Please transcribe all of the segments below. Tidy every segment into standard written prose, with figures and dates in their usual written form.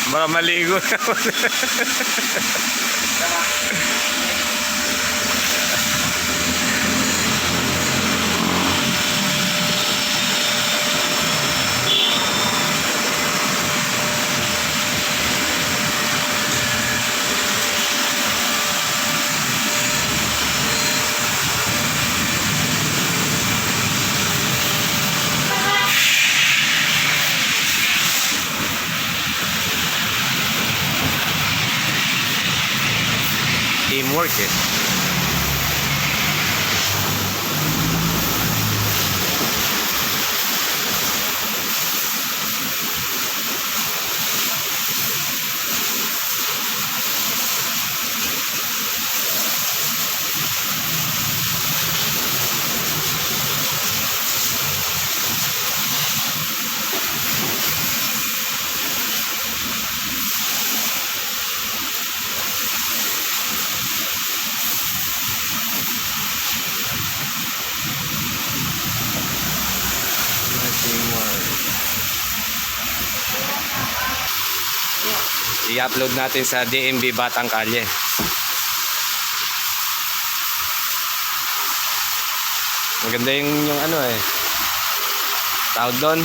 Baka maligo naman. Teamwork eh. I-upload natin sa DMB Batang Kalye. Maganda yung ano eh. Tawag doon.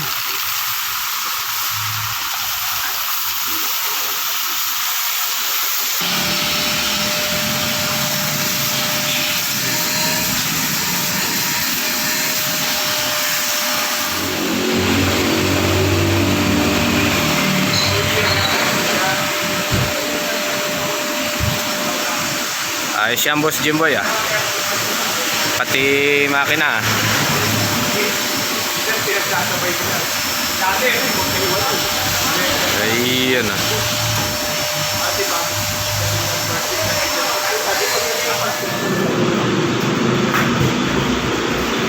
Ay siyang boss Jimboy ah. Pati makina ah. Ayun ah.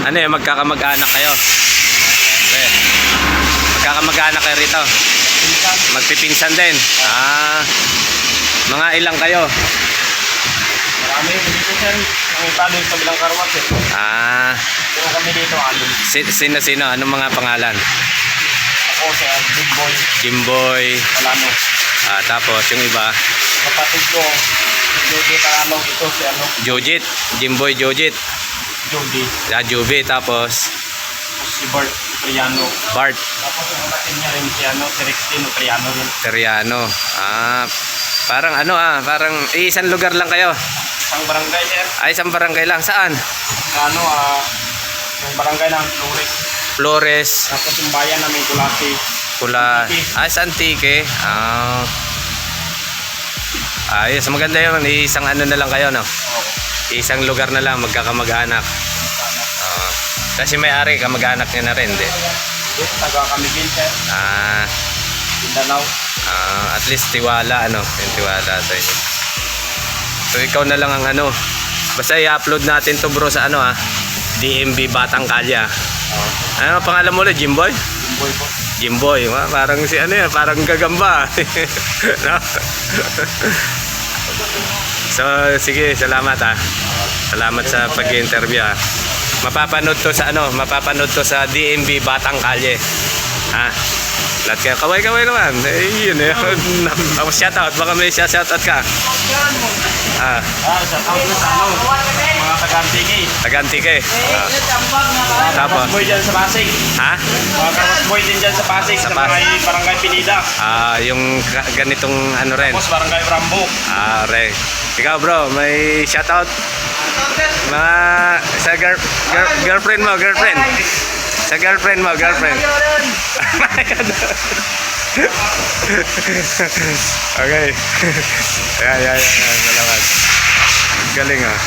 Ano eh, magkakamag-anak kayo? Okay. Magkakamag-anak kayo rito? Magpipinsan din? Ah, mga ilang kayo? Marami dito sir, ang talo sa bilang karwas eh. Ah. Kaya kami dito ano. Sino? Anong mga pangalan? Ako si Jimboy. Jimboy. Palano. Ah, tapos yung iba? Kapatid ko, Jody Palano, ito si ano. Jojit. Jimboy Jojit. Jody. Ah, Juby. Tapos? Si Bart Priano. Bart. Tapos yung kapatid niya rin si ano, si Rextino Priano rin. Teriano. Ah, parang ano ah, parang isang lugar lang kayo. Isang barangay sir. Ay, isang barangay lang. Saan? Ano yung barangay ng Flores. Flores. Tapos yung bayan namin Kulati. Ah, sa Antique. Ah. Ayos, maganda yun. Isang ano na lang kayo, no? Oo. Isang lugar na lang, magkakamag-anak. Kasi may-ari, kamag-anak niya na rin, di? Yes, taga kami din sir. Ah. Mindanao. At least tiwala, ano? Yung tiwala sa inyo. So, ikaw na lang ang ano. Basta i-upload natin to bro sa ano DMB Batang Kalye. Ano pangalan mo ulit, Jimboy? Jimboy po. Jimboy, parang si ano yan, parang gagamba. No? So, sige, salamat ha. Salamat sa pag-interview ha. Mapapanood to sa ano, mapapanood to sa DMV Batang Kalye. Ha? Lahat kayo, kaway-kaway naman. Eh, yun eh. Shoutout, baka may shoutout ka. Ah, Shout out na sa ano, mga taga-Antique. Taga-Antique. Tapos, Boy dyan sa Pasig. ha? Mga karwas boy din dyan sa Pasig, sa barangay Pinida. Yung ganitong ano rin. Tapos barangay Rambo. Re. Ikaw bro, may shoutout? Mga sa girlfriend mo, girlfriend. Sa girlfriend mo, girlfriend. Okay. Yan. Salamat. Galing ah.